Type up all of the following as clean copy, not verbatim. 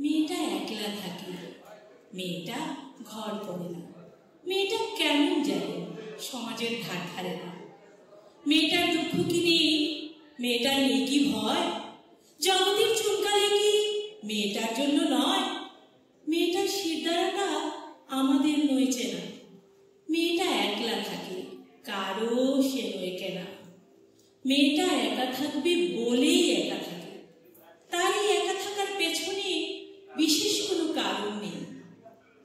মেয়েটা একলা থাকে, মেয়েটা ঘর পড়ে না, মেয়েটা কেমন যায় সমাজের ধার ধারে না। মেয়েটার দুঃখ কি নেই, মেয়েটার নেই কি ভয়, জগতের চুনকালি কি মেয়েটার জন্য নয়। মেয়েটার শিরদাঁড়াটা আমাদের নইছে না, মেয়েটা একলা থাকে, কারো সে নয় কেনা। মেয়েটা একা থাকবে বলেই একা থাকে, তার এই একা থাকার পেছনে বিশেষ কোনো কারণ নেই।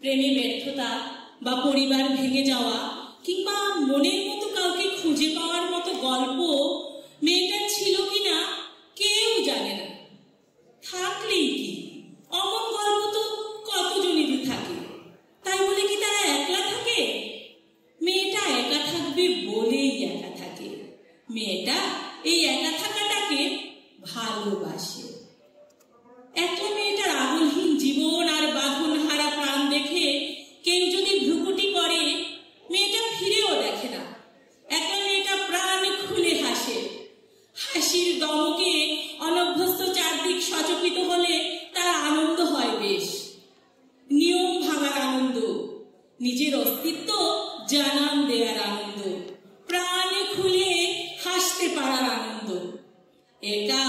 প্রেমে ব্যর্থতা বা পরিবার ভেঙে যাওয়া কিংবা মনের মতো কাউকে খুঁজে পাওয়ার মতো গল্প মেয়েটার ছিল কিনা কেউ জানে না। থাকলেই কি, অমন গল্প তো কতজনেরই থাকে, তাই বলে কি তারা একলা থাকে? মেয়েটা একা থাকবে বলেই একা থাকে, মেয়েটা এই একা থাকাটাকে ভালোবাসে। একলা মেয়েটার আগুনহীন জীবন আর বাঁধন হারা প্রাণ দেখে কেউ যদি ভ্রুকুটি করে, মেয়েটা ফিরেও দেখে না। একলা মেয়েটা প্রাণ খুলে হাসে, হাসির দমকে অনভ্যস্ত চারদিক সচকিত হলে তার আনন্দ হয় বেশ। নিয়ম ভাঙার আনন্দ, নিজের অস্তিত্ব জানান দেয়ার আনন্দ, প্রাণ খুলে হাসতে পারার আনন্দ, একা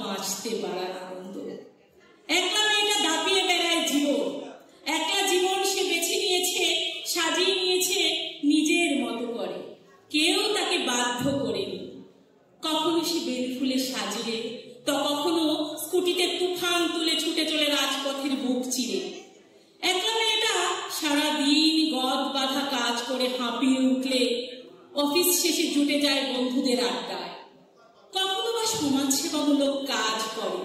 বাঁচতে পারার আনন্দ। একলা মেয়েটা দাপিয়ে বেড়ায় জীবন, একলা জীবন সে বেছে নিয়েছে, সাজিয়ে নিয়েছে নিজের মতো করে, কেউ তাকে বাধ্য করেনি। কখনো সে বেল ফুলে সাজিয়ে, তো কখনো স্কুটিতে তুফান তুলে ছুটে চলে রাজপথের বুক চিরে। একলা মেয়েটা সারাদিন গদ বাঁধা কাজ করে হাঁপিয়ে উঠলে অফিস শেষে জুটে যায় বন্ধুদের আড্ডায়। কখনো বা সমাজসেবামূলক কাজ করে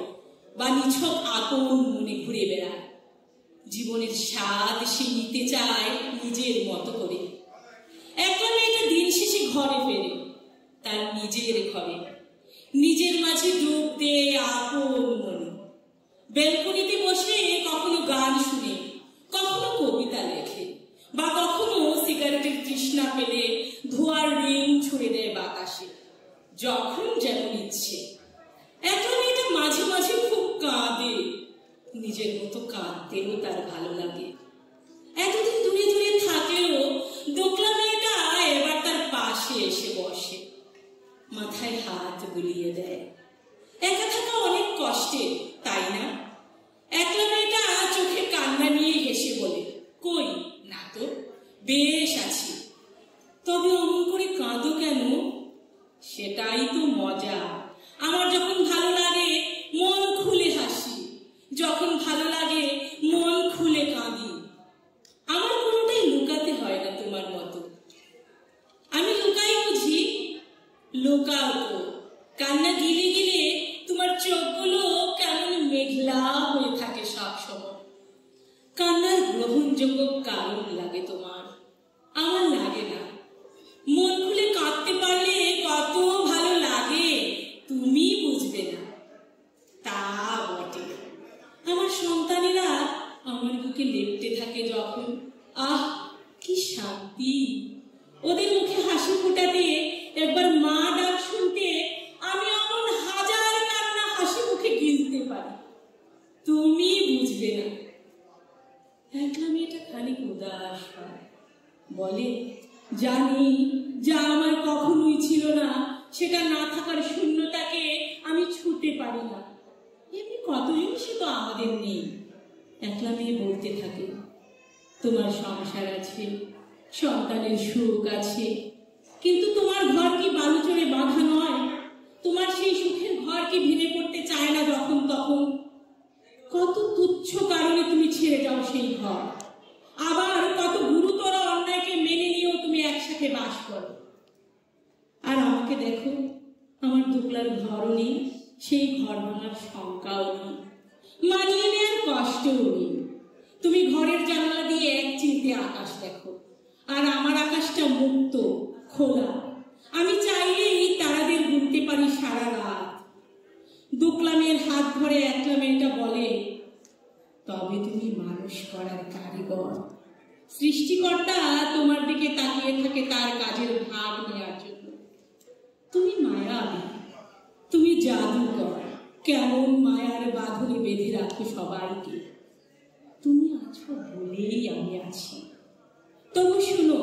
বা নিছক আপন মনে ঘুরে বেড়ায়। জীবনের স্বাদ সে নিতে চায় নিজের মতো করে। একলা মেয়েটা দিন শেষে ঘরে ফেরে, তার নিজের ঘরে, নিজের মাঝে ডুব দেয় আপন মনে। বেলকনিতে বসে কখনো গান শুনে, কখনো কবিতা লেখে, বা কখনো সিগারেটের তৃষ্ণা পেলে ধোঁয়ার রিং ছুড়ে দেয় বাতাসে, যখন যেমন ইচ্ছে। একলা মেয়েটা মাঝে মাঝে খুব কাঁদে, নিজের মতো কাঁদতেও তার ভালো লাগে। এতদিন দূরে দূরে থাকলেও দোকলা মেয়েটা এবার তার পাশে এসে বসে, মাথায় হাত বুলিয়ে দেয়। একা থাকা অনেক কষ্টের, তাই না? একলা মেয়েটা চোখে কান্না নিয়ে হেসে বলে, কই না তো, বেশ আছি। তবে অমন করে কাঁদো কেন? সেটাই তো মজা। আমার যখন ভালো লাগে মন খুলে হাসি, যখন ভালো লাগে মন খুলে কাঁদি। আমার কোনোটাই লুকাতে হয় না তোমার মতো। আমি লুকাই বুঝি? লুকাও তো। কান্না গিলে গিলে তোমার চোখগুলো কেমন মেঘলা হয়ে থাকে সব সময়। কান্নার গ্রহণযোগ্য কারণ লাগে তোমার, আমার লাগে না। মন খুলে কাঁদতে পারলে কত ভালো লাগে তুমি বুঝবে না। তা বটে। আমার সন্তানেরা আমার বুকে লেপ্টে থাকে যখন, আহ কি শান্তি। ওদের মুখে হাসি ফোটাতে, একবার মা ডাক শুনতে আমি এমন হাজার কান্না হাসি মুখে গিলতে পারি, তুমি বুঝবে না। একলা মেয়েটা খানিক উদাস হয়, বলে, জানি যা আমার কখনোই ছিল না, সেটা না থাকার শূন্যতাকে আমি ছুঁতে পারি না। এমনি কত জিনিসই তো আমাদের নেই। একলা মেয়ে বলতে থাকে, তোমার সংসার আছে, সন্তানের সুখ আছে, কিন্তু তোমার ঘর কি বালুচরে বাঁধা নয়? তোমার সেই সুখের ঘর কি ভেঙে পড়তে চায় না যখন তখন? কত তুচ্ছ কারণে তুমি ছেড়ে যাও সেই ঘর, আবার কত গুরুতর অন্যায়কে মেনে নিয়েও তুমি একসাথে বাস করো। আর আমাকে দেখো, আমার দোকলার ঘরও নেই, সেই ঘর ভাঙার শঙ্কাও নেই, মানিয়ে নেওয়ার কষ্টও নেই। তুমি ঘরের জানালা দিয়ে এক চিলতে আকাশ দেখো, আর আমার আকাশটা মুক্ত খোলা। আমি চাইলেই তারাদের গুনতে পারি সারা রাত। দোকলা মেয়ের হাত ধরে একলা মেয়েটা বলে, তবে তুমি মানুষ করার কারিগর। সৃষ্টিকর্তা তোমার দিকে তাকিয়ে থাকে তার কাজের ভাগ নেওয়ার জন্য। তুমি মায়াবী, তুমি জাদুকর, কেমন মায়ার বাঁধনে বেঁধে রাখো সবাইকে। করেই আমি আছি। তবু শুনো,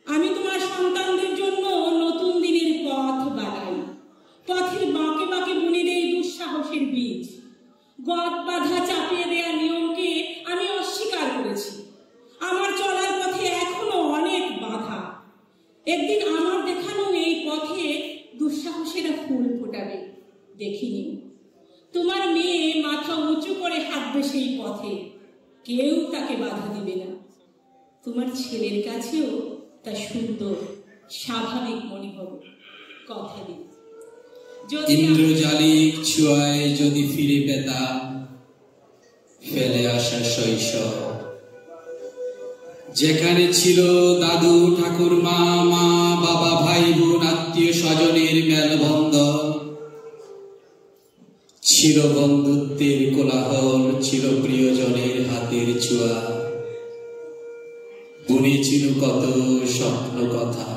আমি তোমার সন্তানদের জন্য নতুন দিনের পথ বানাই, পথের বাঁকে বাঁকে বুনে দেই দুঃসাহসের বীজ। গদ বাঁধা চাপিয়ে দেয়া নিয়মকে আমি অস্বীকার করেছি। আমার চলার পথে এখনো অনেক বাধা। একদিন আমার দেখানো এই পথে দুঃসাহসেরা ফুল ফোটাবে, দেখিনি। তোমার মেয়ে মাথা উঁচু করে হাঁটবে সেই পথে, কেউ তাকে বাধা দিবে না। তোমার ছেলের কাছেও তা সুন্দর স্বাভাবিক মনে হবে, কথা দিই। ইন্দ্রজালিক ছোঁয়ায় যদি ফিরে পেতাম ফেলে আসা শৈশব, যেখানে ছিল দাদু ঠাকুরমা, মা বাবা, ভাই বোন, আত্মীয় স্বজনের মেলবন্ধন, ছিল বন্ধুত্বের কোলাহল, ছিল প্রিয়জনের হাতের ছোঁয়া, বুনেছিল কত স্বপ্ন কথা।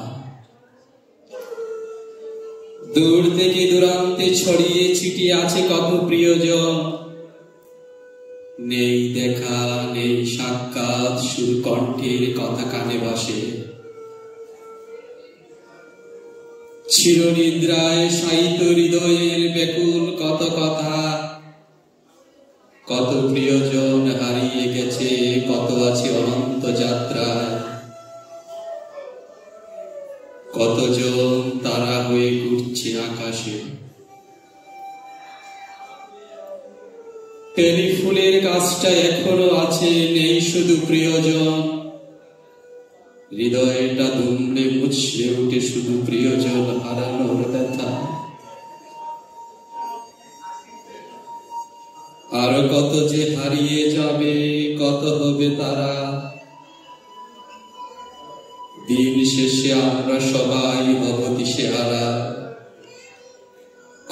দূর থেকে দূরান্তে ছড়িয়ে ছিটিয়ে আছে কত প্রিয়জন, নেই দেখা নেই সাক্ষাৎ, শুধু কণ্ঠের কথা কানে বাসে। চিরনিদ্রায় সাহিত্য হৃদয়ের ব্যাকুল কত কথা, কত প্রিয়জন হারিয়ে গেছে, কত আছে অনন্ত যাত্রায়, কতজন তারা হয়ে ঘুরছে আকাশে। টেলিফোনের কাজটা এখনো আছে, নেই শুধু প্রিয়জন, হৃদয়টা দুমড়ে মুছড়ে উঠে শুধু প্রিয়জন হারানোর ব্যথা। আরো কত যে হারিয়ে যাবে, কত হবে তারা, দিন শেষে আমরা সবাই হব দিশেহারা।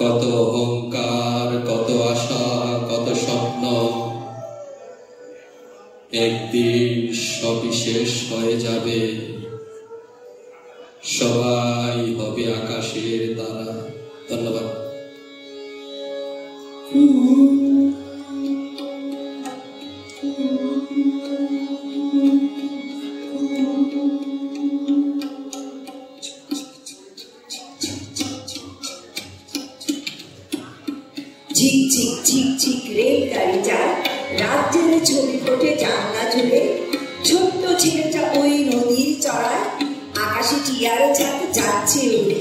কত অহংকার, কত আশা, কত স্বপ্ন, একদিন সবই শেষ হয়ে যাবে, সবাই হবে আকাশের তারা। ধন্যবাদ। ঝিক ঝিক ঝিক ঝিক রেলগাড়ি যায়, রাত জেলে ছবি ফোটে জানলা জুড়ে। ছোট্ট ছেলেটা ওই নদীর চড়ায়, আকাশে টিয়ারে ছাদ যাচ্ছে উড়ে।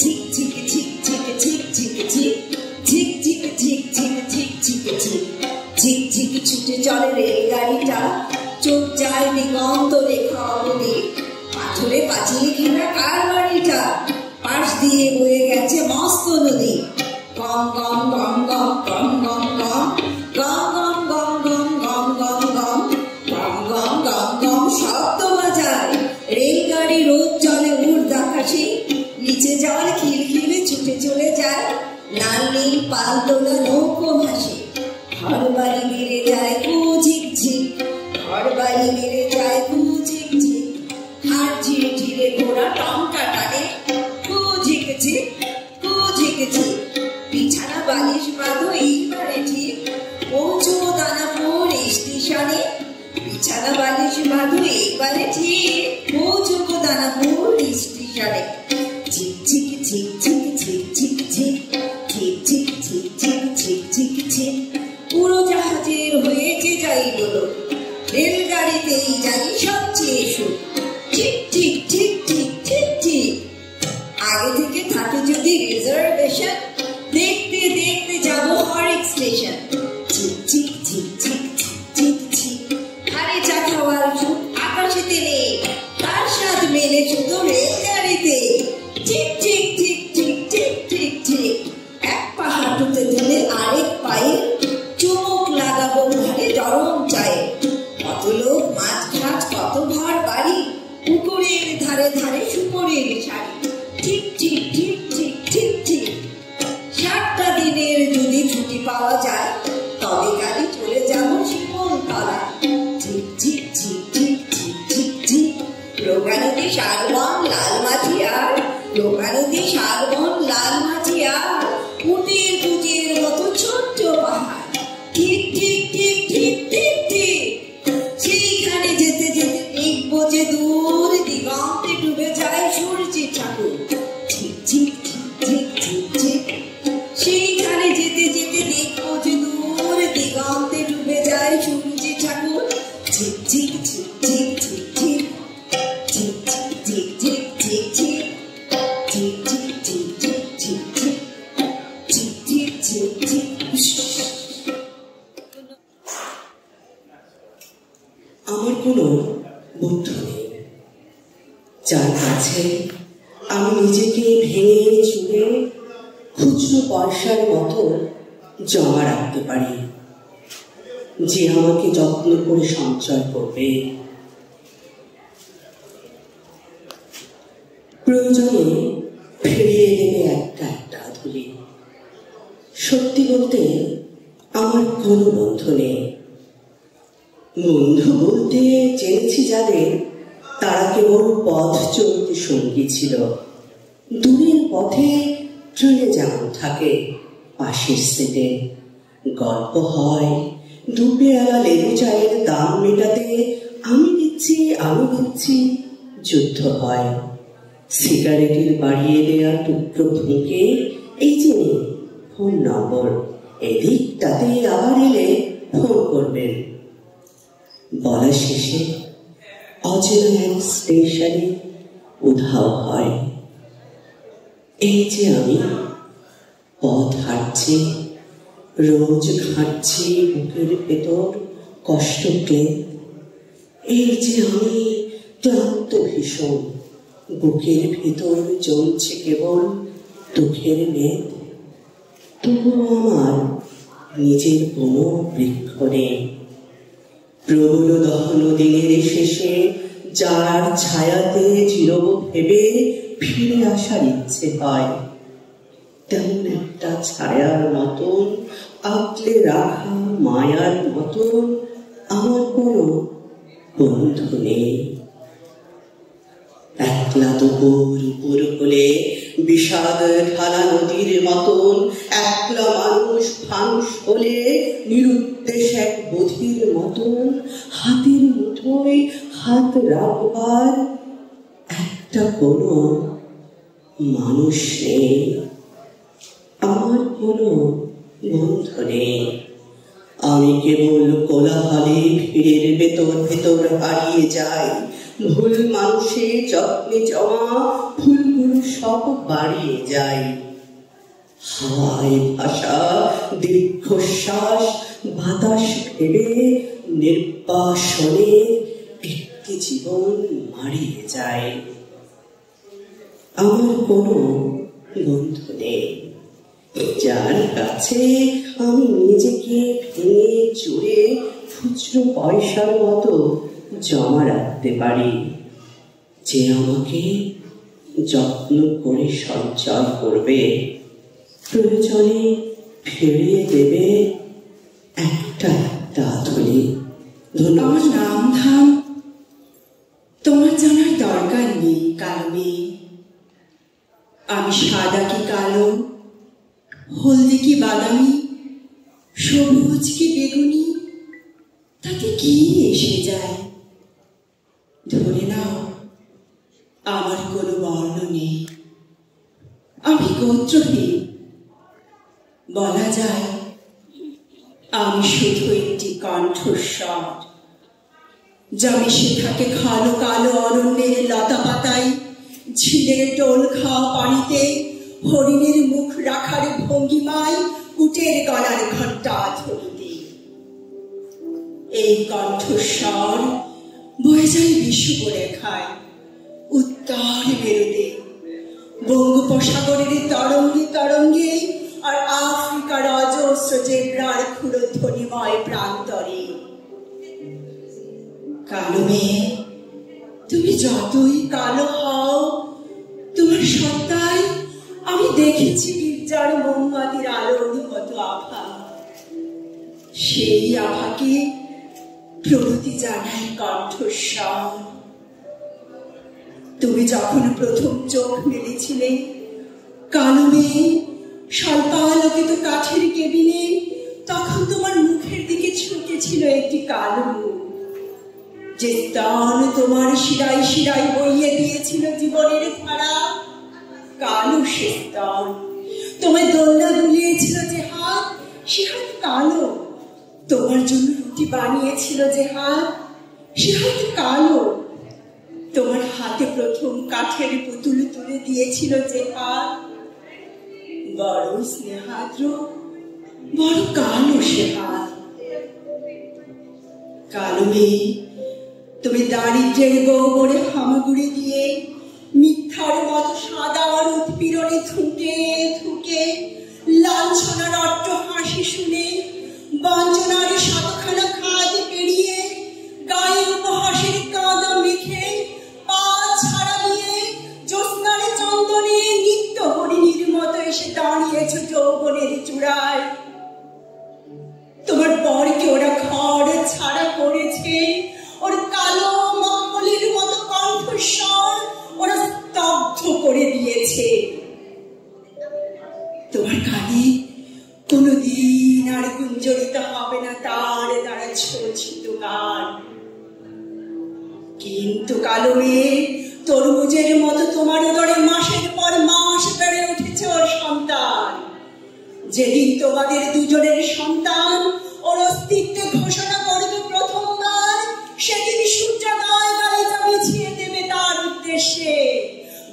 ঝিক ঝিক ঝিক ঝিক ঝিক ঝিক ঝিক ঝিক ঝিক ঝিক ঝিক ঝিক ঝিক ঝিক ঝিক ঝিক ছুটে চলে রেলগাড়িটা, চোখ যায় দিগন্ত রেখা অবধি। পাথরে পাঁচিলে ঘেরা কার বাড়িটা, পাশ দিয়ে বয়ে গেছে মস্ত নদী। গম গম গম গম গম গম গম গম গম গম গম গম গম গম গম গম গম শব্দ বাজায় রেলগাড়ি। রোদ চলে ঊর্ধ্বাকাশে, নিচে জল খিলখিলে ছুটে চলে যায়। লাল নীল পাল তোলা নৌকো ভাসে, ঘর বাড়ি বেড়ে যায় কুঝিক ঝিক, ঘর বাড়ি বেড়ে যায় কুঝিক ঝিক। হাড় ঝিরে ঝিরে ঘোড়া টমটা টানে, কুঝিক ঝিক কুঝিক ঝিক। বিছানা বালিশ বাঁধো এইবারে ঠিক, পৌঁছো দানাপুর স্টেশনে। বিছানা বালিশ বাঁধো এইবারে ঠিক, পৌঁছো দানাপুর স্টেশনে। ঝিক ঝিক ঝিক ঝিক ঝিক ঝিক ঝিক ঝিক ঝিক ঝিক ঝিক ঝিক ঝিক ঝিক। উড়োজাহাজের হয়েছে যাই বলো, রেলগাড়িতেই যাই সবচেয়ে সুখ। ঠিক ঠিক ঠিক ঠিক ঠিক ঠিক। আগে থেকে থাকে যদি রিজার্ভেশন, দেখতে দেখতে যাবো হরেক স্টেশন। ঝিক ঝিক ঝিক ঝিক ঝিক ঝিক। হারে চা খাওয়ার সুখ আকাশেতে নেই, তার স্বাদ মেলে শুধু রেলগাড়িতে। ঠিক ঠিক ঠিক ঠিক ঠিক ঠিক ঠিক। এক পা হাঁটুতে দিলে আরেক পায়ে চুমুক লাগাবো ঘরে গরম চায়ে। কত লোক মাঝঘাট, কত ঘর বাড়ি, পুকুরের ধারে ধারে সুপরের শাড়ি। ঠিক ঠিক ঠিক ঠিক ঠিক ঠিক। 7টা দিনের যদি ছুটি পাওয়া যায়, তবে গাড়ি চলে যাবো শিমুলতলা। ঝিক ঝিক ঝিক ঝিক ঝিক ঝিক ঝিক। লোকানদী শালবন লাল মাঝি আর, লোকানদী শালবন লাল মাঝি আর। কুটির কুটির মতো ছোট্ট পাহাড়। ঠিক ঠিক ঠিক ঠিক ঠিক ঠিক। আমার কোনো বন্ধু নেই যার কাছে আমি নিজেকে ভেঙে চুরে খুচরো পয়সার মতো জমা রাখতে পারি, যে আমাকে যত্ন করে সঞ্চয় করবে, প্রয়োজনে ফিরিয়ে দেবে একটা একটা ধুলি। সত্যি বলতে আমার কোনো বন্ধু নেই। বন্ধু বলতে জেনেছি যাদের, তারা কেবল পথ চলতে সঙ্গী ছিল। দূরের পথে ট্রেনে যেমন থাকে, পাশের সিটে গল্প হয়, দুপেয়ালা লেবু চায়ের দাম মেটাতে আমি দিচ্ছি যুদ্ধ হয়। সিগারেটের বাড়িয়ে দেওয়া টুকরো ফুঁকে এই যে ফোন নম্বর, এদিকটাতে আবার এলে ফোন করবেন। বলা শেষে অচেনা এক স্টেশনে উধাও হয়। এই যে আমি পথ হাঁটছি, রোজ ঘাঁটছি বুকের ভেতর কষ্টকে। এই যে আমি ক্লান্ত ভীষণ, বুকের ভেতর জ্বলছে কেবল দুঃখের মেদ। তবুও আমার নিজের কোনো বৃক্ষ নেই। প্রবল দহন দিনের শেষে যার ছায়াতে চিরব ভেবে ফিরে আসার ইচ্ছে হয়, তেমন একটা ছায়ার মতন আঁকলে রাখা মায়ার মতন আমার কোনো বন্ধু নেই। একলা দুপুর উপর হলে বিষাদ ঢালা নদীর মতন, একলা মানুষ হলে নিরুদ্দেশ এক বধির মতন, হাতের মুঠোয় হাত রাখবার একটা কোনো মানুষ নেই। আমার কোনো বন্ধু নেই। আমি কেবল কোলাহলে ভিড়ের ভেতর হারিয়ে যাই। ভুল মানুষের যত্নে জমা ফুলগুলো সব বাড়িয়ে যায়। হাওয়ায় ভাষা দীর্ঘশ্বাস বাতাস ভেবে নির্বাসনে একটি জীবন মারিয়ে যায়। আমার কোনো বন্ধু নেই যার কাছে আমি নিজেকে ভেঙে চুরে খুচরো পয়সার মতো জমা রাখতে পারি, যে আমাকে যত্ন করে সঞ্চয় করবে, প্রয়োজনে ফিরিয়ে দেবে একটা একটা ধুলি। আমার নাম ধাম তোমার জানার দরকার নেই কালো মেয়ে। আমি সাদা কি কালো, হলদি কি বাদামি, সবুজ কি বেগুনি, তাতে কি এসে যায়? ধরে নাও আমার কোনো বর্ণ নেই, আমি গোত্রহীন। বলা যায় আমি শুধু একটি কণ্ঠস্বর, যা মিশে থাকে কালো কালো অরণ্যের লতা পাতায়, ঝিলের টোল খাওয়া পানিতে, হরিণের মুখ রাখার ভঙ্গিমায়, উটের গলার ঘণ্টা ধরিতে। এই কণ্ঠস্বর বয়ে যায় বিষুবরেখায়, উত্তর মেরুতে, বঙ্গোপসাগরের তরঙ্গে তরঙ্গে, আর আফ্রিকার অজস্র জেব্রার ক্ষুরধ্বনিময় প্রান্তরে। কালো মেয়ে, তুমি যতই কালো হও, তোমার সত্তায় আমি দেখেছি গির্জার মোমবাতির আলোর মতো আভা। সেই আভাকে প্রগতি জানায় কণ্ঠস্বর। তুমি যখন প্রথম চোখ মেলেছিলে কালো মেয়ে স্বল্পালোকিত কাঠের কেবিনে, তখন তোমার মুখের দিকে ঝুঁকেছিল একটি কালো মুখ, যে স্তন তোমার শিরায় শিরায় বইয়ে দিয়েছিল জীবনের ধারা। কালো সে স্তন, তোমায় দোলনা দুলিয়েছিল যে হাত, সে হাত কালো। তোমার জন্য রুটি বানিয়েছিল যে হাত, সে হয়তো কালো। তোমার হাতে প্রথম কাঠের পুতুল তুলে দিয়েছিল যে হাত, বড় স্নেহাদ্র, বড় কালো সে হাত। কালো মেয়ে, তুমি দারিদ্র্যের গোবরে হামাগুড়ি দিয়ে মিথ্যার মতো সাদার উৎপীড়নে ধুকে ধুকে লাঞ্ছনার অট্ট হাসি শুনে বঞ্চনার সাতখানা খাদ পেরিয়ে গায়ে উপহাসের কাদা মেখে পা ছাড়া দিয়ে জ্যোৎস্নার চন্দনে নিত্য হরিণীর মতো এসে দাঁড়িয়েছ যৌবনের চূড়ায়। তোমার বরকে ওরা ঘর ছাড়া করেছে, ওর কালো মখমলের মতো কণ্ঠস্বর ওরা স্তব্ধ করে দিয়েছে। তোমার কানে কোনদিন আর গুঞ্জরিত হবে না তার দ্বারা ছোচিত গান। কিন্তু কালো মেয়ে, তরমুজের মতো তোমার উদরে মাসের পর মাস বেড়ে উঠেছে ওর সন্তান। যেদিন তোমাদের দুজনের সন্তান ওর অস্তিত্ব ঘোষণা করবে প্রথমবার, সেদিন সূর্যোদয় গালিচা বিছিয়ে দেবে তার উদ্দেশ্যে।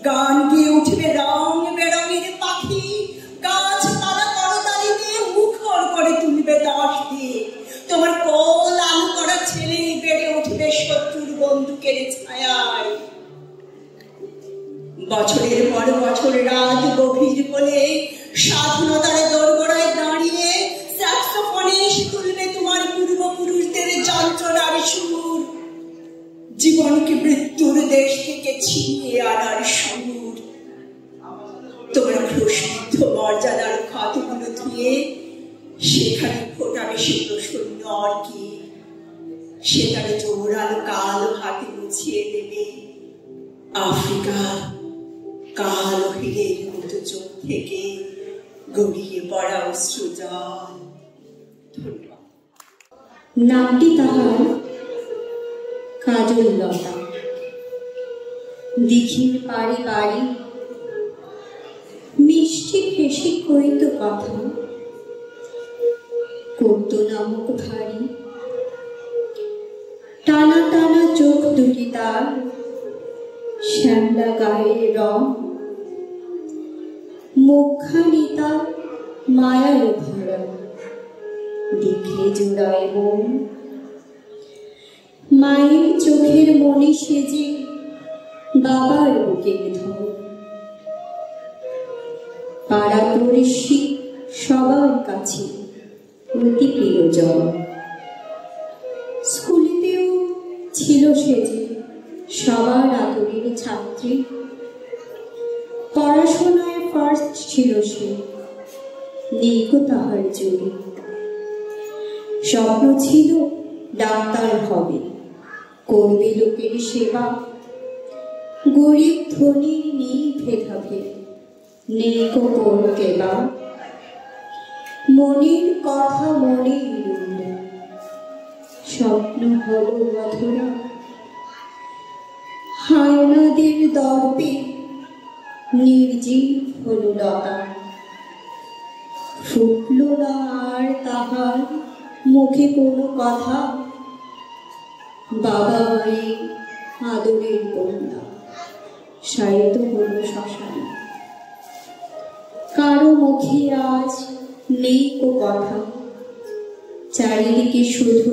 গান গিয়ে উঠবে রং বেরঙের পাখি, গাছপালা করতালি দিয়ে মুখর করে তুলবে 10 দিক। তোমার কোল আলু করা ছেলে বেড়ে উঠবে শত্রুর বন্দুকের ছায়ায়। বছরের পর বছর রাত গভীর বলে স্বাধীনতার দোরগোড়ায় দাঁড়িয়ে স্যাক্সোফোনে এসে তুলবে তোমার পূর্বপুরুষদের যন্ত্রণার সুর, জীবনকে মৃত্যুর দেশ থেকে ছিনিয়ে আনার সুর। তোমার প্রসিদ্ধ মর্যাদার ক্ষতগুলো ধুয়ে সেখানে ফোটাবে সে প্রসন্ন অর্কি, সে তার জোরাল কাল হাতে মুছিয়ে দেবে আফ্রিকার কালো হীরের মতো চোখ থেকে গড়িয়ে পড়া অশ্রুজল। ধন্যবাদ। নামটি তাহার কাজল লতা। দীঘির পাড়ি বাড়ি মিষ্টি হেসে কইত কথা, করত নামক ভারী টানা টানা চোখ দুটি তার, শ্যামলা গায়ের রং, মুখখানি তার মায়ার ভরা, দেখলে জোড়ায় মন। মায়ের চোখের মনে সেজে বাবার বুকের ধর। পাড়া পড়শি সবার কাছে অতি প্রিয়জন। স্কুলেতেও ছিল সেজে সবার আদরের ছাত্রী। পড়াশোনায় ফার্স্ট ছিল সে, নেই তাহার জুড়ি। স্বপ্ন ছিল ডাক্তার হবে, করবে লোকের সেবা। গরিব ধনীর নেই ভেদাভেদ, নেই কোন কেবা। মনের কথা মনেই রইল, স্বপ্ন হল অধরা। হায়নাদের দর্পে নির্জীব হল লতা। ফুটল না আর তাহার মুখে কোনো কথা। বাবা মায়ের আদরের কন্যা সাহিত্য হল শ্মশানে। কারো মুখে আজ নেই কো কথা, চারিদিকে শুধু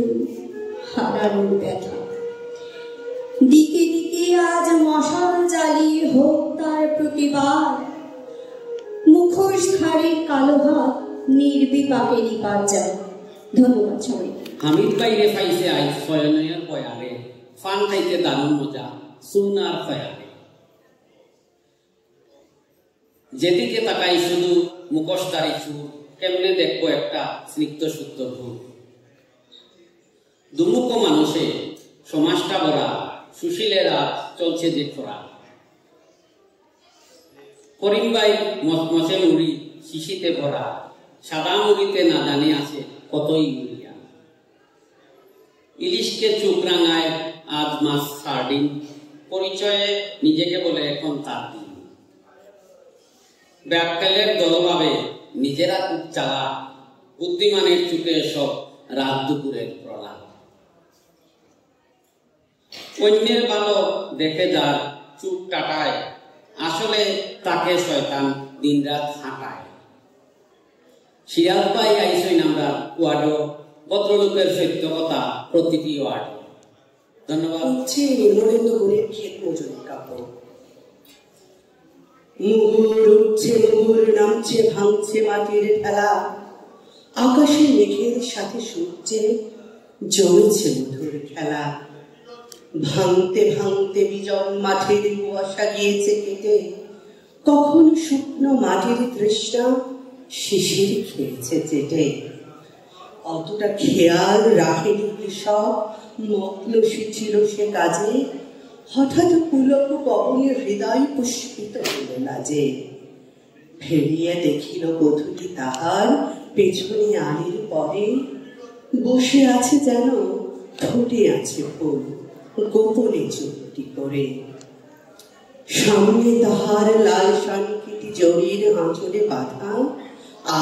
হারানোর ব্যথা। দিকে দিকে আজ মশাল জ্বালিয়ে হোক তার প্রতিবাদ। মুখোশ ধারে কালো হাত নির্বিপাকে নিপাত যায়। ধন্যবাদ সবাইকে। হামিদ বাইরে পাইছে আজ ফয়নের পয়ারে, ফান খাইতে দারুণ মজা সুনার ফয়ারে। যেদিকে তাকাই শুধু মুখোশধারী চুর, কেমনে দেখবো একটা স্নিগ্ধ শুদ্ধ ভূ। দুমুখ মানুষে সমাজটা ভরা, সুশীলেরা চলছে যে খোরা। করিম ভাই মচমচে মুড়ি শিশিতে ভরা, সাদা মুড়িতে না জানে আছে কতই ইউরিয়া। ইলিশকে চোখ রাঙায় আজ মাছ সার্ডিন, পরিচয়ে নিজেকে বলে এখন তার দিন। ব্যাকটেলের দলভাবে নিজেরা খুব চালা, বুদ্ধিমানের চুপে সব রাত দুপুরের প্রলাপ। অন্যের ভালো দেখে যার চুপ কাটায়, আসলে তাকে শয়তান দিনরাত হাঁটায়। শিয়াল পাই আইসই আমরা ওয়ার্ড ভদ্রলোকের সত্য কথা প্রতিটি ওয়ার্ড। ধন্যবাদ। হচ্ছে নরেন্দ্রপুরের ক্ষেত মজুরি কাপড়। মুহুর উঠছে, মুহুর নামছে, ভাঙছে মাটির ঠেলা, আকাশে মেঘের সাথে সূর্যে জমেছে মধুর খেলা। ভাঙতে ভাঙতে বিজন মাঠের কুয়াশা গিয়েছে কেটে, কখন শুকনো মাটির তৃষ্ণা শিশির খেয়েছে চেটে। অতটা খেয়াল রাখেনি কৃষক, মগ্ন ছিল সে কাজে, হঠাৎ পুলক পবনে হৃদয় পুষ্পিত হল লাজে। ফেরিয়া দেখিল বধূটি তাহার পেছনে আলির পরে, বসে আছে যেন ঠোঁটে আছে ফুল, গোপনে চুপটি করে। সামনে তাহার লাল শানকিটি জরির আঁচলে বাঁধা,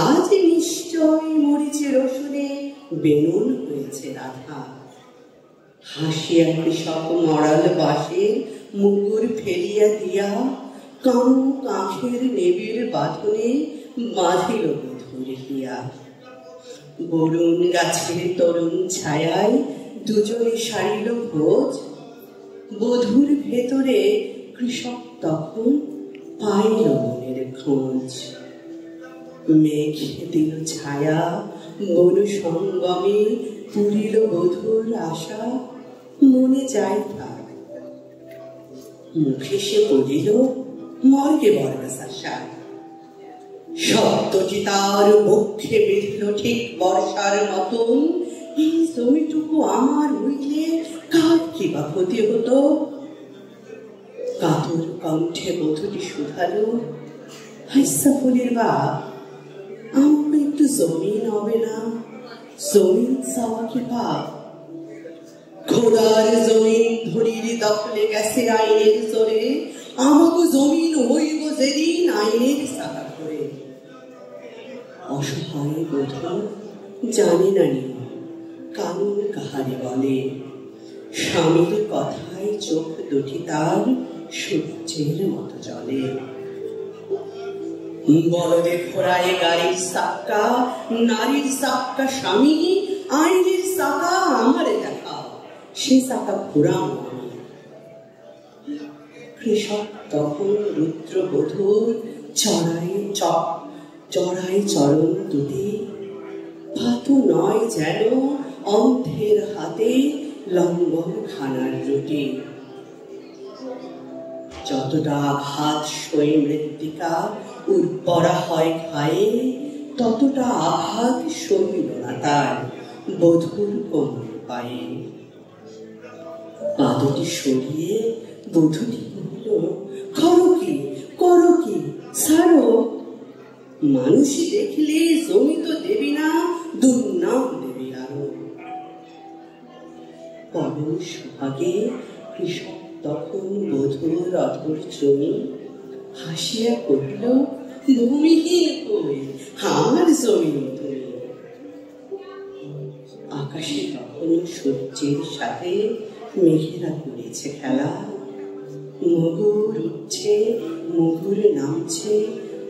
আজ নিশ্চয় মরিচে রসুনে বেনুন হয়েছে রাধা। হাসিয়া কৃষক মরাল বাসে মুগুর ফেলিয়া দিয়া, কানু কাঁখের নেবির বাঁধনে বাঁধিল বধূর হিয়া। বরুণ গাছের তরুণ ছায়ায় দুজনে সারিল ভোজ, বধূর ভেতরে কৃষক তখন পাইল মনের খোঁজ। মেঘ দিল ছায়া, বন সঙ্গমে পুরিল বধূর আশা, মনে যায় তার মুখে সে বলিল মর্গে বর্ষা। শব্দটি তার বক্ষে বেঁধিল ঠিক বর্ষার মতন, এই জমিটুকু আমার হইলে কার কি বা ক্ষতি হতো। কাতর কণ্ঠে বধূটি শুধালো, হাইসা ফুলের বাপ, আমাকে একটু জমিন হবে না? জমিন চাওয়া কি পাপ? খোদার জমিন ধরির দখলে গেছে আইনের জোরে, আমাকে জমিন হইব যেদিন আইনের সাকা করে। অসহায় বধূ জানে না নি কানুন কাহারে বলে, স্বামীর কথায় চোখ দুটি তার সূর্যের মতো জলে। বলদে ঘোড়ায় গাড়ির সাক্কা, নারীর সাক্কা স্বামী, আইনের সাকা আমারে দেখা, সে সাকা ঘোরাম আমি। কৃষক তখন রুদ্র বধূর চড়াই চরণ দুটি, ভাতু নয় যেন অন্ধের হাতে লঙ্ঘন খানার রুটি। যতটা আঘাত সই মৃত্তিকা উর্বরা হয় খায়ে, ততটা আঘাত সইল না তার বধূর কোমর পায়ে। পাদটি সরিয়ে বধূটি বলল, করো কি ছাড়ো, মানুষই দেখলে জমি তো দেবি না, দুর্নাম দেবি আরো। পরম সুভাগে কৃষক তখন বধূর অধর জমি হাসিয়া কহিল, ভূমিহীন কই আমার জমি তুমি। আকাশে তখন সূর্যের সাথে মেঘেরা করেছে খেলা, মুগুর উঠছে, মুগুর নামছে,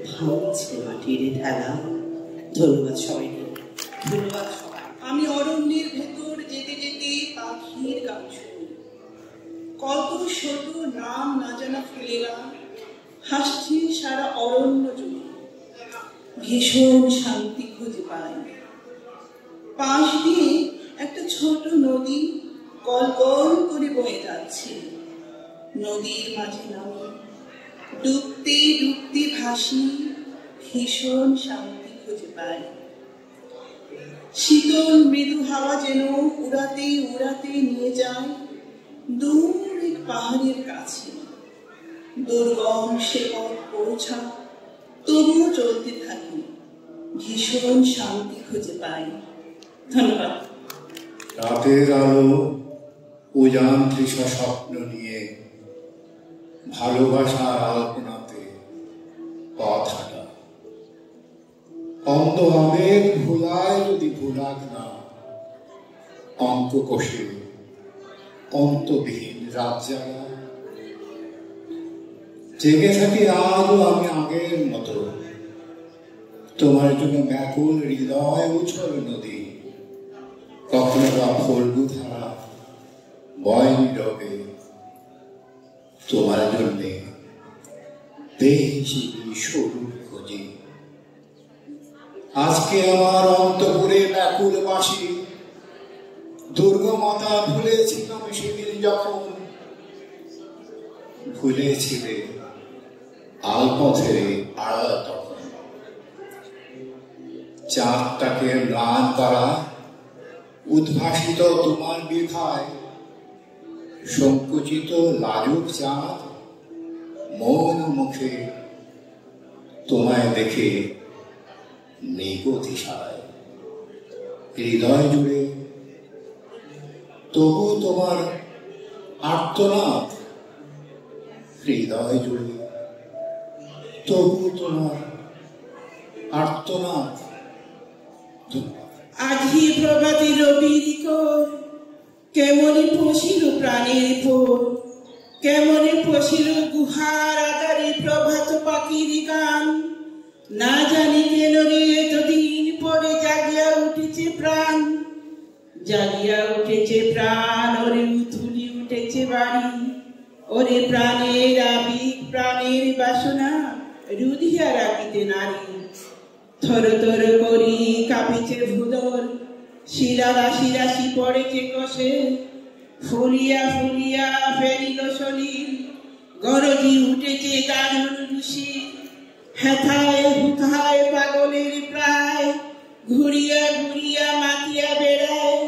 ভাঙছে মাটির ঢেলা। ধন্যবাদ সবাইকে। ধন্যবাদ সবাই। আমি অরণ্যের ভেতর যেতে যেতে পাখির গান শুনি, কত ছোট নাম না জানা ফুলেরা হাসছে সারা অরণ্য জুড়ে, ভীষণ শান্তি খুঁজে পাই। পাশ দিয়ে একটা ছোট নদী গল গল করে বয়ে যাচ্ছে, নদীর মাঝে নামি ডুবতে ডুবতে ভাসি, ভীষণ শান্তি খুঁজে পাই। শীতল মৃদু হাওয়া যেন উড়াতে উড়াতে নিয়ে যায় দূর এক পাহাড়ের কাছে। দুর্গম সে পথ পৌঁছা, তবুও চলতে থাকি, ভীষণ শান্তি খুঁজে পাই। ধন্যবাদ। রাতের আলো উজান তৃষা স্বপ্ন নিয়ে ভালোবাসার আলপনাতে পথ হাঁটা, অন্ত আবেগ ভুলায় যদি ভুলাক না, অঙ্ক কষে অন্তবিহীন রাত জাগা। জেগে থাকি আজও আমি আগের মতো, তোমার জন্য ব্যাকুল হৃদয় উছল নদী। কখনো বা ফল্গু ধারা বয় নীরবে, তোমার জন্যে পেয়েছি সরুর খোঁজে। আজকে আমার অন্তপুরে ব্যাকুল বাসি, দুর্গমাতা ভুলেছিলাম সেদিন যখন। ভুলেছিলে আলপথে আড়াল তখন। চাঁদটাকে ম্লান করা উদ্ভাসিত তোমার বিধায়, সংকুচিত লাজুক চাঁদ মৌন মুখে তোমায় দেখে নিগতিশায়। হৃদয় জুড়ে তবু তোমার আর্তনাদ, হৃদয় জুড়ে তবু তোমার আর্তনাদ। আজি প্রভাতী রবির কোর, কেমনি পশিল প্রাণের ভোর, কেমনি পশিল গুহার আধারে প্রভাত পাখির গান। না জানি কেন রে এতদিন পরে জাগিয়া উঠেছে প্রাণ, জাগিয়া উঠেছে প্রাণ। ওরে উথুলি উঠেছে বাড়ি, ওরে প্রাণের আবেগ প্রাণের বাসনা রুধিয়া রাখিতে নারী। থর থর করি কাঁপিছে ভুদর, শিলা রাশি রাশি পড়েছে কষে। ফুলিয়া ফুলিয়া ফেরিল সলিল, গরজি উঠেছে দারুণ ঋষি। হেথায় হুথায় পাগলের প্রায়, ঘুরিয়া ঘুরিয়া মাতিয়া বেড়ায়।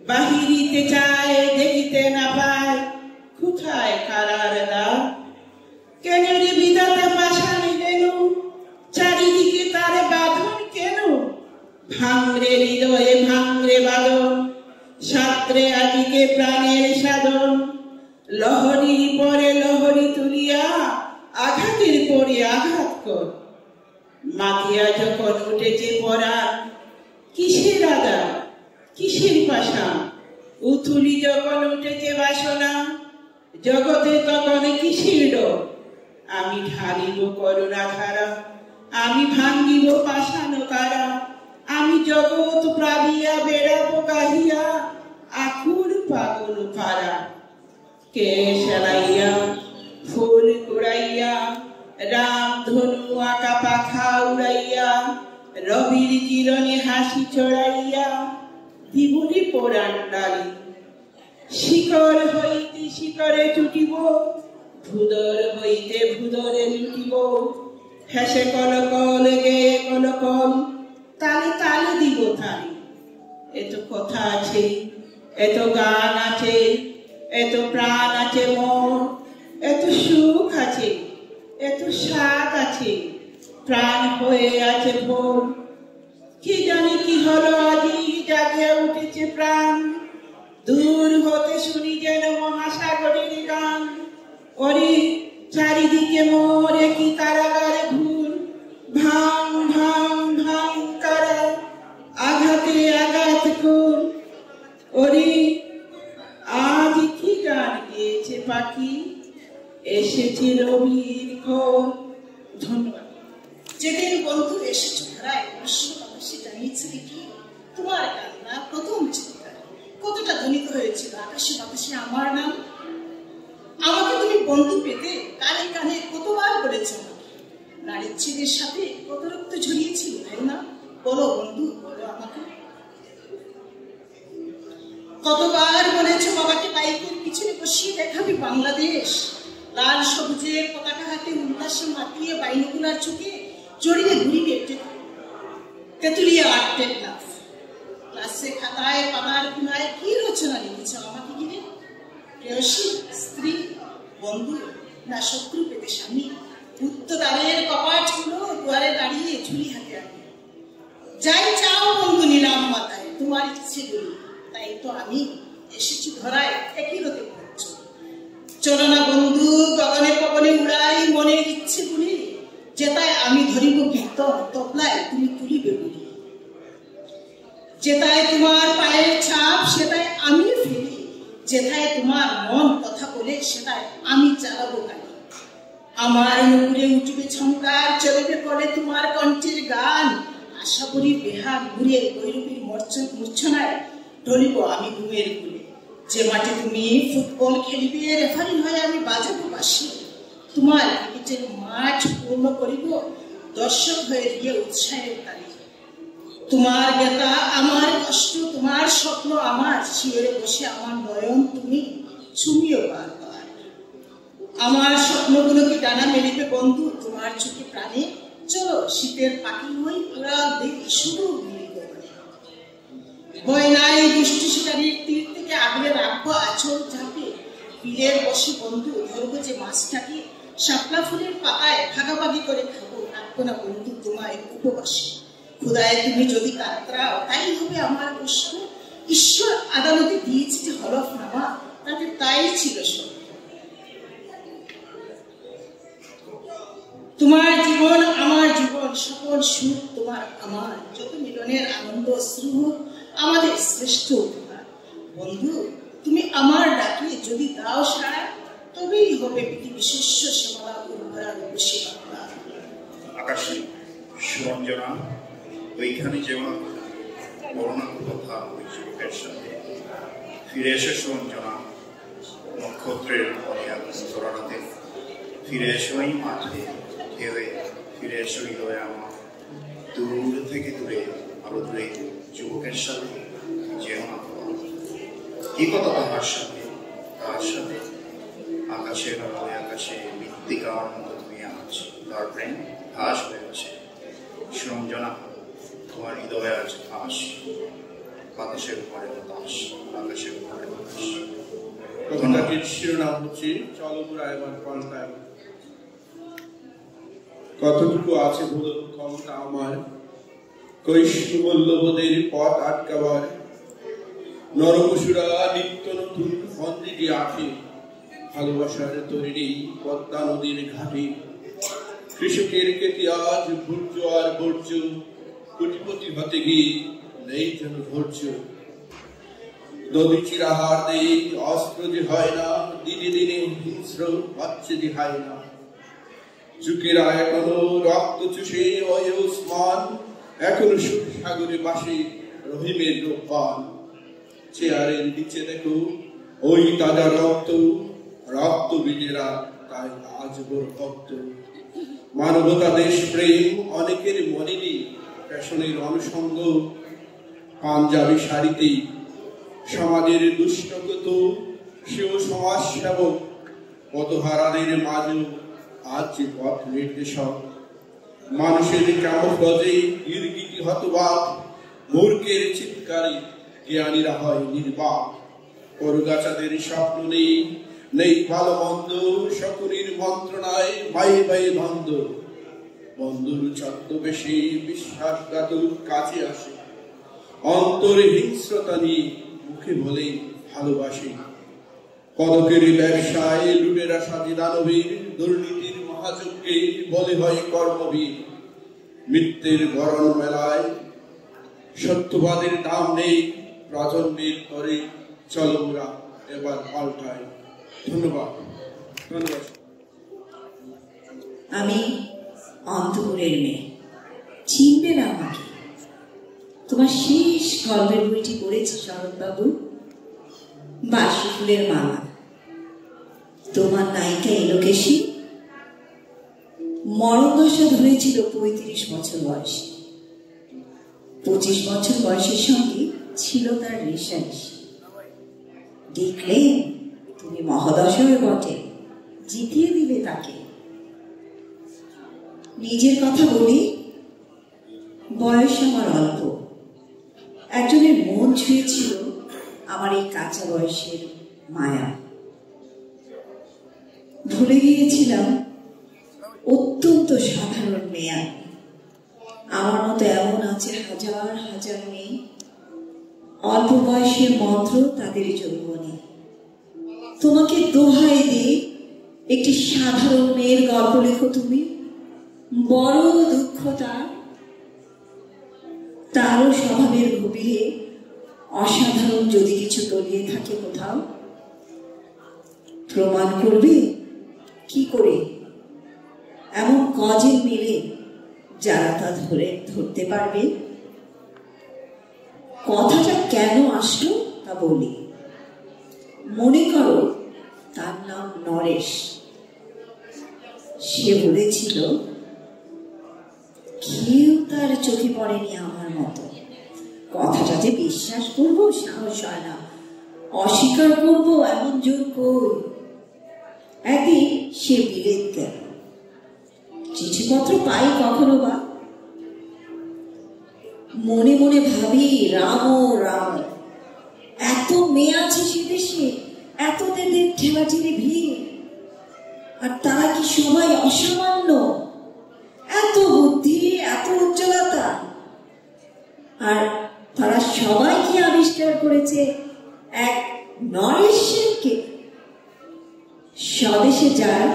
বাহিরিতে চায় দেখিতে না পায়, কোথায় কারার দ্বার। কেন রে বিধাতা পাশানি কেন, চারিদিকে তার বাঁধন কেন। ভাঙরে হৃদয়ে ভাঙরে বাদন, সাত্রে আদিকে প্রাণের সাধন। লহরীর পরে লহরী তুলিয়া, আঘাতের পরে আঘাত কর। মাতিয়া যখন উঠেছে পরাণ, কিসের আদা কিসের পাশা। উথুলি যখন উঠেছে বাসনা, জগতে তখন কিসের ডর। আমি ঢালিব করুণা ধারা, আমি ভাঙ্গিব পাষাণ কারা। আমি জগৎ প্রাবিয়া বেড়াবো গাহিয়া, আকুল পাগল পারা। কে সেলাইয়া ফুল কুড়াইয়া, রাম ধনু আঁকা পাখা উড়াইয়া। রবির কিরণে হাসি ছড়াইয়া, দিবনি পোড়ান ডালি। শিকড় হইতে শিকড়ে ছুটিব, ভুদর হইতে ভুদরে লুটিব। হেসে কলকল গেয়ে কলকল, তালে তালে দিব তালি। এত কথা আছে, এত গান আছে, এত প্রাণ আছে মন। এত সুখ আছে, এত স্বাদ আছে, প্রাণ হয়ে আছে ভোর। কি জানি কি হলো আজি জাগিয়া উঠেছে প্রাণ। দূর হতে শুনি যেন মহাসাগরের গান। ওরে চারিদিকে মোরে কি কারাগারে ঘুর। ভাং ভাং ভাং কারা, আঘাতে আঘাত কর। ওরে আজ কি গান গেয়েছে পাখি, এসেছে রবির ঘর। ধন্যবাদ। যেদিন বন্ধু এসেছো ধারায় অবশ্যই জানিয়েছিলে কি তোমার কান্না প্রথম চিৎকার কতটা ধ্বনিত হয়েছিল আকাশে বাতাসে আমার নাম। আমাকে তুমি বন্ধু পেতে কানে কানে কতবার বলেছ, নারীর ছেলের সাথে কত রক্ত ঝরিয়েছিল তাই না? বলো বন্ধু, বলো আমাকে। কতবার বলেছ বাবাকে বাইকের পিছনে বসিয়ে দেখাবি বাংলাদেশ। লাল সবুজের পতাকা হাতে উল্লাসে মাতিয়ে বাইনগুলার চোখে জড়িয়ে ঘুরিয়ে তেতুলিয়া আর্টের ক্লাস। ক্লাসে খাতায় পাতার কোনায় কি রচনা লিখেছ আমাকে ঘিরে? প্রেয়সী, স্ত্রী, বন্ধু না শত্রু পেতে স্বামী? উত্তরদারের কপাটগুলো দুয়ারে দাঁড়িয়ে ঝুলি হাতে আনি। যাই চাও বন্ধু নিলাম মাথায়, তোমার ইচ্ছে গুলি। তাই তো আমি এসেছি ধরায় একই রতে পড়ছ। চলো না বন্ধু গগনে পবনে উড়াই মনের ইচ্ছে গুলি। যেটায় আমি ধরিব কীর্তন, তবলায় তুমি তুলিবে গুলি। যেটায় তোমার পায়ের ছাপ সেটাই আমি ফেলি। যেথায় তোমার মন কথা বলে সেটাই আমি চালাবো গাড়ি। আমার নুপুরে উঠবে ঝঙ্কার, চলবে করে তোমার কণ্ঠের গান। আশা করি বেহাগ ঘুরে গৈরবীর মূর্ছনায় ঢলিব আমি ঘুমের ঘুরে। যে মাঠে তুমি ফুটবল খেলিবে, রেফারি হয়ে আমি বাজাবো বাঁশি। তোমার ক্রিকেটের মাঠ পূর্ণ করিব দর্শক হয়ে দিয়ে উৎসাহের তালি। তোমার ব্যথা আমার কষ্ট, তোমার স্বপ্ন আমার, শিয়রে বসে আমার নয়ন তুমি ছুমিও বারবার। আমার স্বপ্নগুলোকে ডানা মেলিবে বন্ধু তোমার চোখে প্রাণে। চলো শীতের পাখি হই ওরা দেখি শুধু মিলিত মানে। ভয় নাই দুষ্টু শিকারীর তীর থেকে আগলে রাখবো আঁচল ঝাঁপে। বীরের বসে বন্ধু ধরবো যে মাছটাকে, শাপলা ফুলের পাতায় ভাগাভাগি করে খাবো। রাখবো না বন্ধু তোমায় উপবাসে। খুদায় তুমি যদি কাতরাও তাই হবে আমার কষ্ট। ঈশ্বর আদালতে দিয়েছে যে হলফনামা, তাতে তাই ছিল সব। তোমার জীবন আমার জীবন, সকল সুখ তোমার আমার। যত মিলনের আনন্দ শ্রু আমাদের শ্রেষ্ঠ উপহার। বন্ধু তুমি আমার ডাকে যদি দাও সাড়া, তবেই হবে পৃথিবী শস্য শ্যামলা উর্বরা রূপসী বাংলা। আকাশে সুরঞ্জনা ওইখানে যেমন করোনা কথা ওই যুবকের সাথে ফিরে এসে সুরঞ্জনা নক্ষত্রের রাতে ফিরে এসে ওই মাঠে ঢেউয়ে ফিরে এসে ওই লয়ে আমার দূর থেকে দূরে আরো দূরে যুবকের সাথে যেমন কি কথা তাহার সাথে আকাশের আলোয় আকাশে মৃত্তিকার মতো তুমি আজ তার প্রেম ঘাস হয়েছে। সুরঞ্জনা তোমার হৃদয়ে আছে ঘাস, বাতাসের উপরে বাতাস, আকাশের উপরে বাতাস। কবিতাটির শিরোনাম হচ্ছে চলো মোরা এবার পাল্টায়। কতটুকু আছে বলো ক্ষমতা আমার, কৈশোর মূল্যবোধের পথ আটকাবার। নরপশুরা নিত্য নতুন ফন্দিকে আঠে, ভালোবাসার তৈরি পদ্মা নদীর ঘাটে। কৃষকের কেতি আজ ভূর্য আর বর্জ্য, কোটিপতি হতে গিয়ে নেই যেন ধৈর্য। নদী চিরাহার নেই অস্ত্র যে হয় না, দিনে দিনে হিংস্র বাচ্চে যে হয় না। যুগেরা এখনো রক্ত চুষে ওই ওসমান, এখনো সুখ সাগরে বাসে রহিমের রূপবান। চেয়ারের নিচে দেখো ওই তাজা রক্ত, রক্ত বীজেরা তাই আজ বড় ভক্ত। মানবতা দেশ প্রেম অনেকের মনে নেই, ফ্যাশনের অনুষঙ্গ পাঞ্জাবি শাড়িতে। সমাজের দুষ্টকত সেও সমাজ সেবক, পথহারাদের মাঝে আজ যে পথ নির্দেশক। মানুষের ক্যামোফ্লেজে গিরগিটি হতবাক, মূর্খের চিৎকারে জ্ঞানীরা হয় নির্বাক। করগাছাদের স্বপ্ন নেই, নেই ভালো মন্দ, সকলের মন্ত্রণায় বায়ে বায়ে বন্ধ। বন্ধুর ছদ্মবেশে বিশ্বাসঘাতক কাছে আসে, অন্তরে হিংস্রতা নিয়ে মুখে বলে ভালোবাসে। পদকের ব্যবসায় লুটেরা সাজে দানবীর, দুর্নীতির মহাযজ্ঞে বলে হয় কর্মবীর। মিথ্যের বরণ মেলায় সত্যবাদের দাম নেই, প্রজন্মের তরে চলো মোরা এবার পাল্টায়। ধন্যবাদ। আমি অন্তপুরের মেয়ে, চিনবে না আমাকে। তোমার শেষ গল্পের বইটি পড়েছি শরৎবাবু, বাসি ফুলের মালা। তোমার নায়িকা এলোকেশী মরণ দশা ধরেছিল 35 বছর বয়সে। 25 বছর বয়সের সঙ্গে ছিল তার রেশারেশি। দেখলেন তুমি মহাদশায় বটে, জিতিয়ে দিলে তাকে। নিজের কথা বলি, বয়স আমার অল্প। একজনের মন ছুঁয়েছিল আমার এই কাঁচা বয়সের মায়া। ভুলে গিয়েছিলাম অত্যন্ত সাধারণ মেয়ে। আমার মতো এমন আছে হাজার হাজার মেয়ে, অল্প বয়সের মন্ত্র তাদের যৌবনে। তোমাকে দোহাই দিয়ে একটি সাধারণ মেয়ের গল্প লেখো তুমি। বড় দুঃখ তারও স্বভাবের গভীরে অসাধারণ যদি কিছু তলিয়ে থাকে কোথাও, প্রমাণ করবে কি করে? এমন কজন মিলে যারা তা ধরতে পারবে। কথাটা কেন আসলো তা বলি। মনে করো তার নাম নরেশ। সে বলেছিল, কেউ তার চোখে পড়েনি আমার মতো। কথাটা যে বিশ্বাস করবো সাহস হয় না, অস্বীকার করবো এমন জোর কই। একদিন সে বিলেত গেল। চিঠিপত্র পাই কখনো বা। মনে মনে ভাবি, রাম রাম, এত মেয়ে আছে সে দেশে, এত দেদের ঠেলাঠেলি ভিড়, আর তারা কি সবাই অসামান্য? এত বুদ্ধি, এত উজ্জ্বলতা, আর তারা সবাই কি আবিষ্কার করেছে এক নরেশকে। স্বদেশে যার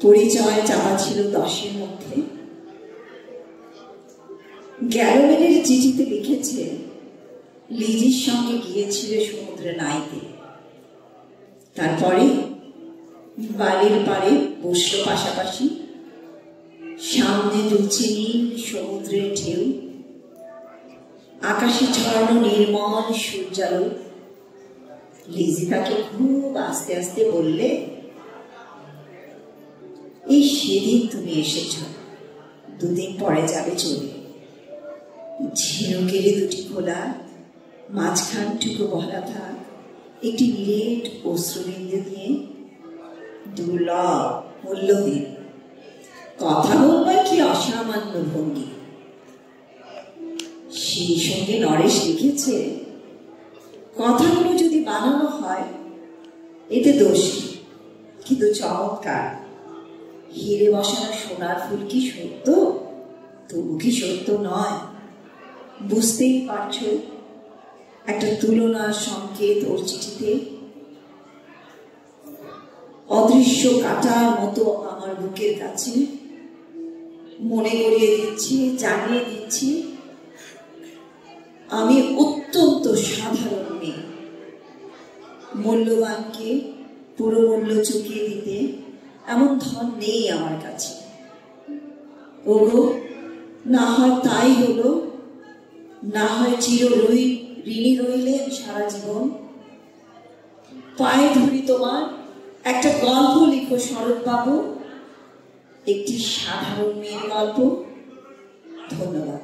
পরিচয় চাপা ছিল 10-এর মধ্যে। গ্যালোমেনের চিঠিতে লিখেছে, লিজির সঙ্গে গিয়েছিল সমুদ্রে নাইতে। তারপরে বালির পাড়ে বসল পাশাপাশি। সামনে দুলছে নীল সমুদ্রের ঢেউ, আকাশে ছড়ানো নির্মল সূর্যালো। লিজি তাকে খুব আস্তে আস্তে বললে, এই সেদিন তুমি এসেছ, 2 দিন পরে যাবে চলে। ঝিনুকের দুটি খোলা, মাঝখানটুকু বলা থাক একটি নিরেট অশ্রুবিন্দু দিয়ে। দুর্লভ মূল্যহীন, কথা বলবার কি অসামান্য ভঙ্গি। সেই সঙ্গে নরেশ লিখেছে, কথাগুলো যদি বানানো হয় এতে দোষ, কিন্তু চমৎকার। হিরে বসানো সোনার ফুল কি সত্য? তবু কি সত্য নয়? বুঝতেই পারছ, একটা তুলনার সংকেত ওর চিঠিতে। অদৃশ্য কাটার মতো আমার বুকের কাছে মনে করিয়ে দিচ্ছি, জানিয়ে দিচ্ছি, আমি অত্যন্ত সাধারণ মেয়ে। মূল্যবানকে পুরো মূল্য চুকিয়ে দিতে এমন ধন নেই আমার কাছে। ওগো, না হয় তাই হলো, না হয় ঋণী রইলেন সারা জীবন। পায়ে ধরি তোমার, একটা গল্প লিখো শরৎবাবু, একটি সাধারণ মেয়ের গল্প। ধন্যবাদ।